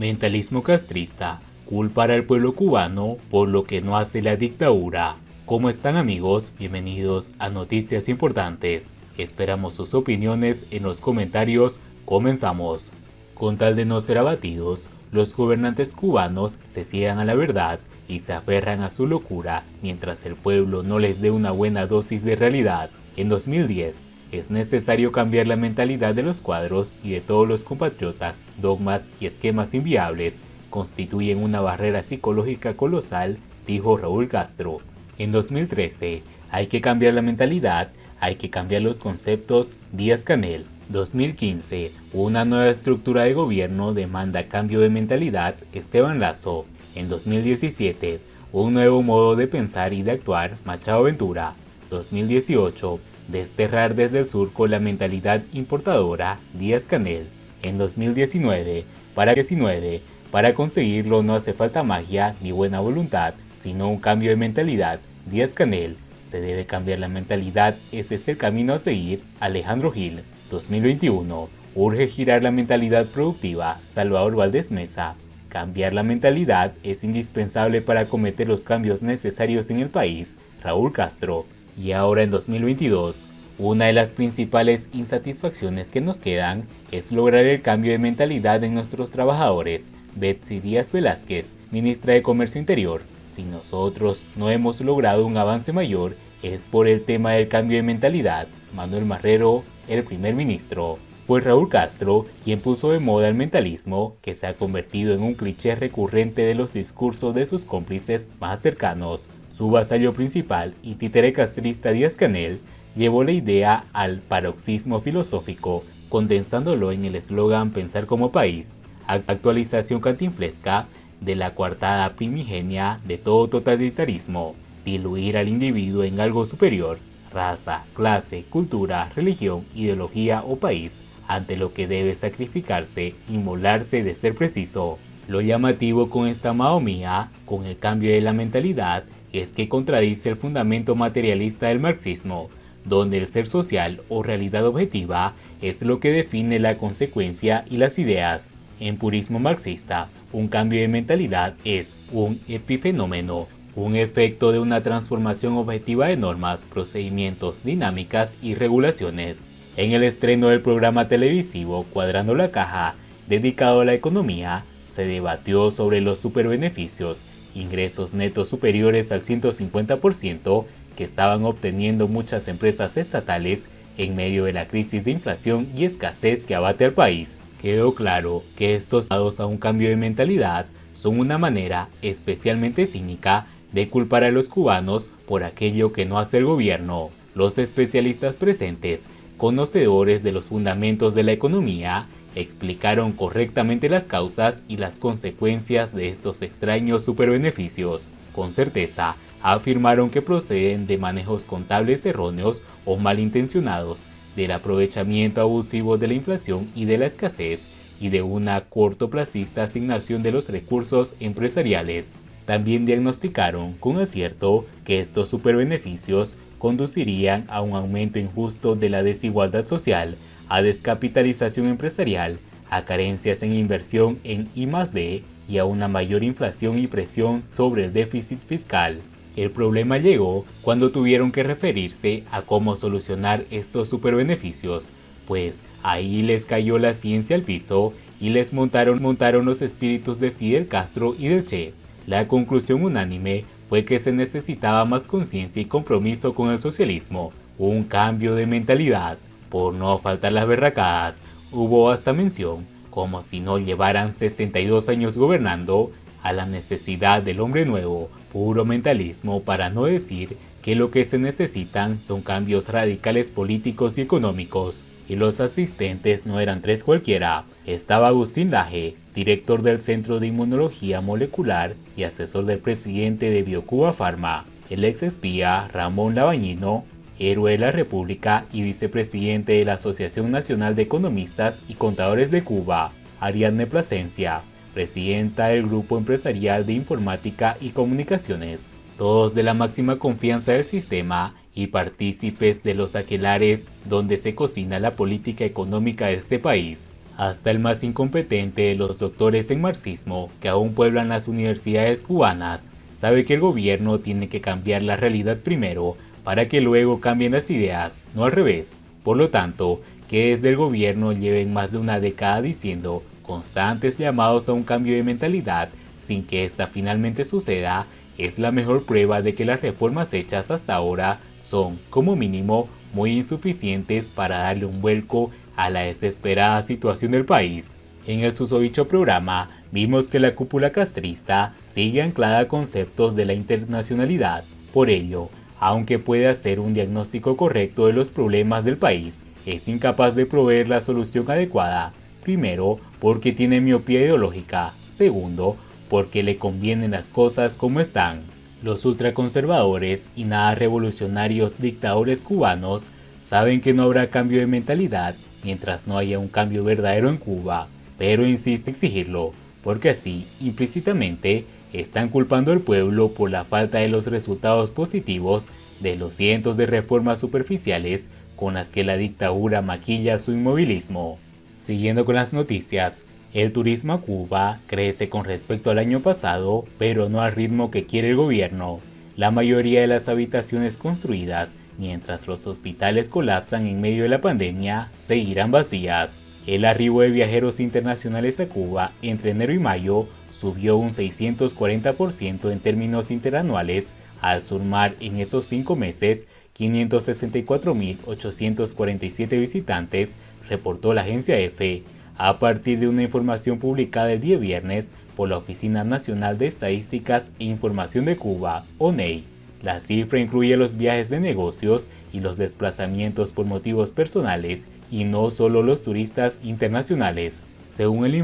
Mentalismo castrista, culpar al pueblo cubano por lo que no hace la dictadura. ¿Cómo están, amigos? Bienvenidos a Noticias Importantes. Esperamos sus opiniones en los comentarios. Comenzamos. Con tal de no ser abatidos, los gobernantes cubanos se ciegan a la verdad y se aferran a su locura mientras el pueblo no les dé una buena dosis de realidad. En 2010, es necesario cambiar la mentalidad de los cuadros y de todos los compatriotas. Dogmas y esquemas inviables constituyen una barrera psicológica colosal, dijo Raúl Castro. En 2013, hay que cambiar la mentalidad, hay que cambiar los conceptos, Díaz-Canel. 2015, una nueva estructura de gobierno demanda cambio de mentalidad, Esteban Lazo. En 2017, un nuevo modo de pensar y de actuar, Machado Ventura. 2018, desterrar desde el sur con la mentalidad importadora, Díaz-Canel. En 2019, para conseguirlo no hace falta magia ni buena voluntad, sino un cambio de mentalidad, Díaz-Canel. Se debe cambiar la mentalidad, ese es el camino a seguir, Alejandro Gil. 2021, urge girar la mentalidad productiva, Salvador Valdés Mesa. Cambiar la mentalidad es indispensable para acometer los cambios necesarios en el país, Raúl Castro. Y ahora en 2022, una de las principales insatisfacciones que nos quedan es lograr el cambio de mentalidad en nuestros trabajadores, Betsy Díaz Velázquez, ministra de Comercio Interior. Si nosotros no hemos logrado un avance mayor, es por el tema del cambio de mentalidad, Manuel Marrero, el primer ministro. Fue Raúl Castro quien puso de moda el mentalismo, que se ha convertido en un cliché recurrente de los discursos de sus cómplices más cercanos. Su vasallo principal y títere castrista Díaz-Canel llevó la idea al paroxismo filosófico, condensándolo en el eslogan Pensar como país, actualización cantinflesca de la coartada primigenia de todo totalitarismo, diluir al individuo en algo superior, raza, clase, cultura, religión, ideología o país, ante lo que debe sacrificarse, inmolarse de ser preciso. Lo llamativo con esta maomía, con el cambio de la mentalidad, es que contradice el fundamento materialista del marxismo, donde el ser social o realidad objetiva es lo que define la consecuencia y las ideas. En purismo marxista, un cambio de mentalidad es un epifenómeno, un efecto de una transformación objetiva de normas, procedimientos, dinámicas y regulaciones. En el estreno del programa televisivo Cuadrando la Caja, dedicado a la economía, se debatió sobre los superbeneficios, ingresos netos superiores al 150% que estaban obteniendo muchas empresas estatales en medio de la crisis de inflación y escasez que abate al país. Quedó claro que estos dados a un cambio de mentalidad son una manera especialmente cínica de culpar a los cubanos por aquello que no hace el gobierno. Los especialistas presentes, conocedores de los fundamentos de la economía, explicaron correctamente las causas y las consecuencias de estos extraños superbeneficios. Con certeza, afirmaron que proceden de manejos contables erróneos o malintencionados, del aprovechamiento abusivo de la inflación y de la escasez, y de una cortoplacista asignación de los recursos empresariales. También diagnosticaron con acierto que estos superbeneficios conducirían a un aumento injusto de la desigualdad social, a descapitalización empresarial, a carencias en inversión en I+D y a una mayor inflación y presión sobre el déficit fiscal. El problema llegó cuando tuvieron que referirse a cómo solucionar estos superbeneficios, pues ahí les cayó la ciencia al piso y les montaron los espíritus de Fidel Castro y del Che. La conclusión unánime fue que se necesitaba más conciencia y compromiso con el socialismo, un cambio de mentalidad. Por no faltar las berracadas, hubo hasta mención, como si no llevaran 62 años gobernando, a la necesidad del hombre nuevo, puro mentalismo, para no decir que lo que se necesitan son cambios radicales políticos y económicos. Y los asistentes no eran tres cualquiera. Estaba Agustín Laje, director del Centro de Inmunología Molecular y asesor del presidente de Biocuba Pharma, el ex espía Ramón Labañino, héroe de la República y vicepresidente de la Asociación Nacional de Economistas y Contadores de Cuba, Ariadne Plasencia, presidenta del Grupo Empresarial de Informática y Comunicaciones, todos de la máxima confianza del sistema y partícipes de los aquelares donde se cocina la política económica de este país. hasta el más incompetente de los doctores en marxismo que aún pueblan las universidades cubanas, sabe que el gobierno tiene que cambiar la realidad primero para que luego cambien las ideas, no al revés. Por lo tanto, que desde el gobierno lleven más de una década diciendo constantes llamados a un cambio de mentalidad sin que ésta finalmente suceda, es la mejor prueba de que las reformas hechas hasta ahora son, como mínimo, muy insuficientes para darle un vuelco a la desesperada situación del país. En el susodicho programa vimos que la cúpula castrista sigue anclada a conceptos de la internacionalidad. Por ello, aunque puede hacer un diagnóstico correcto de los problemas del país, es incapaz de proveer la solución adecuada. Primero, porque tiene miopía ideológica. Segundo, porque le convienen las cosas como están. Los ultraconservadores y nada revolucionarios dictadores cubanos saben que no habrá cambio de mentalidad mientras no haya un cambio verdadero en Cuba, pero insiste exigirlo, porque así, implícitamente, están culpando al pueblo por la falta de los resultados positivos de los cientos de reformas superficiales con las que la dictadura maquilla su inmovilismo. Siguiendo con las noticias, el turismo a Cuba crece con respecto al año pasado, pero no al ritmo que quiere el gobierno. La mayoría de las habitaciones construidas, mientras los hospitales colapsan en medio de la pandemia, seguirán vacías. El arribo de viajeros internacionales a Cuba entre enero y mayo subió un 640% en términos interanuales, al sumar en esos 5 meses 564.847 visitantes, reportó la agencia EFE, a partir de una información publicada el día viernes por la Oficina Nacional de Estadísticas e Información de Cuba, ONEI. La cifra incluye los viajes de negocios y los desplazamientos por motivos personales y no solo los turistas internacionales. Según el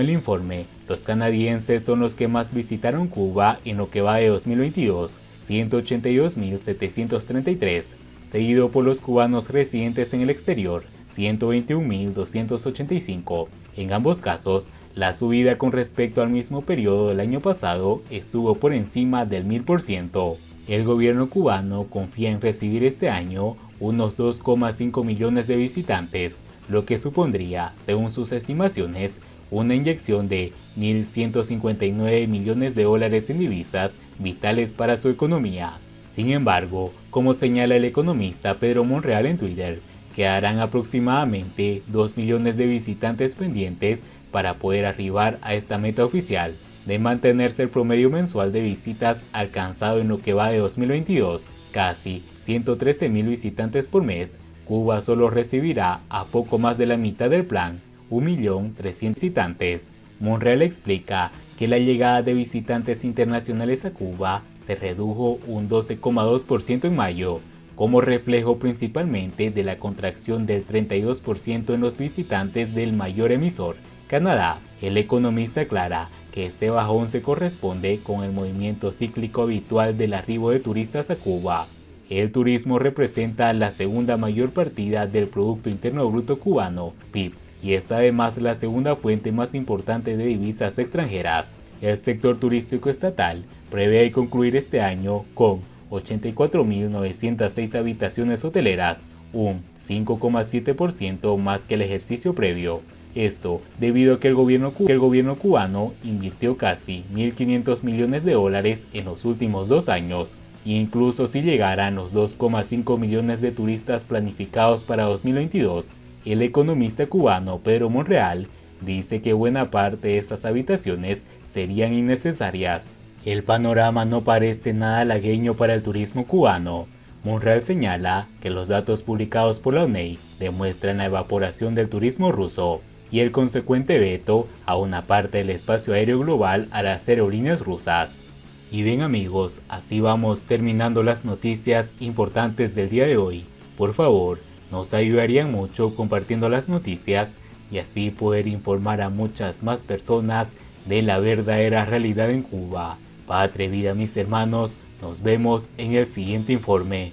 informe, los canadienses son los que más visitaron Cuba en lo que va de 2022, 182.733, seguido por los cubanos residentes en el exterior, 121.285. En ambos casos, la subida con respecto al mismo periodo del año pasado estuvo por encima del 1000%. El gobierno cubano confía en recibir este año unos 2,5 millones de visitantes, lo que supondría, según sus estimaciones, una inyección de 1.159 millones de dólares en divisas vitales para su economía. Sin embargo, como señala el economista Pedro Monreal en Twitter, quedarán aproximadamente 2 millones de visitantes pendientes para poder arribar a esta meta oficial. De mantenerse el promedio mensual de visitas alcanzado en lo que va de 2022, casi 113.000 visitantes por mes, Cuba solo recibirá a poco más de la mitad del plan, 1.300.000 visitantes. Monreal explica que la llegada de visitantes internacionales a Cuba se redujo un 12,2% en mayo, como reflejo principalmente de la contracción del 32% en los visitantes del mayor emisor, Canadá. El economista aclara que este bajón se corresponde con el movimiento cíclico habitual del arribo de turistas a Cuba. El turismo representa la segunda mayor partida del Producto Interno Bruto cubano, PIB, y es además la segunda fuente más importante de divisas extranjeras. El sector turístico estatal prevé concluir este año con 84.906 habitaciones hoteleras, un 5,7% más que el ejercicio previo. Esto debido a que el gobierno cubano invirtió casi 1.500 millones de dólares en los últimos 2 años, incluso si llegaran los 2,5 millones de turistas planificados para 2022. El economista cubano Pedro Monreal dice que buena parte de esas habitaciones serían innecesarias. El panorama no parece nada halagüeño para el turismo cubano. Monreal señala que los datos publicados por la ONEI demuestran la evaporación del turismo ruso y el consecuente veto a una parte del espacio aéreo global a las aerolíneas rusas. Y bien amigos, así vamos terminando las noticias importantes del día de hoy. Por favor, nos ayudarían mucho compartiendo las noticias y así poder informar a muchas más personas de la verdadera realidad en Cuba. Patria y vida mis hermanos, nos vemos en el siguiente informe.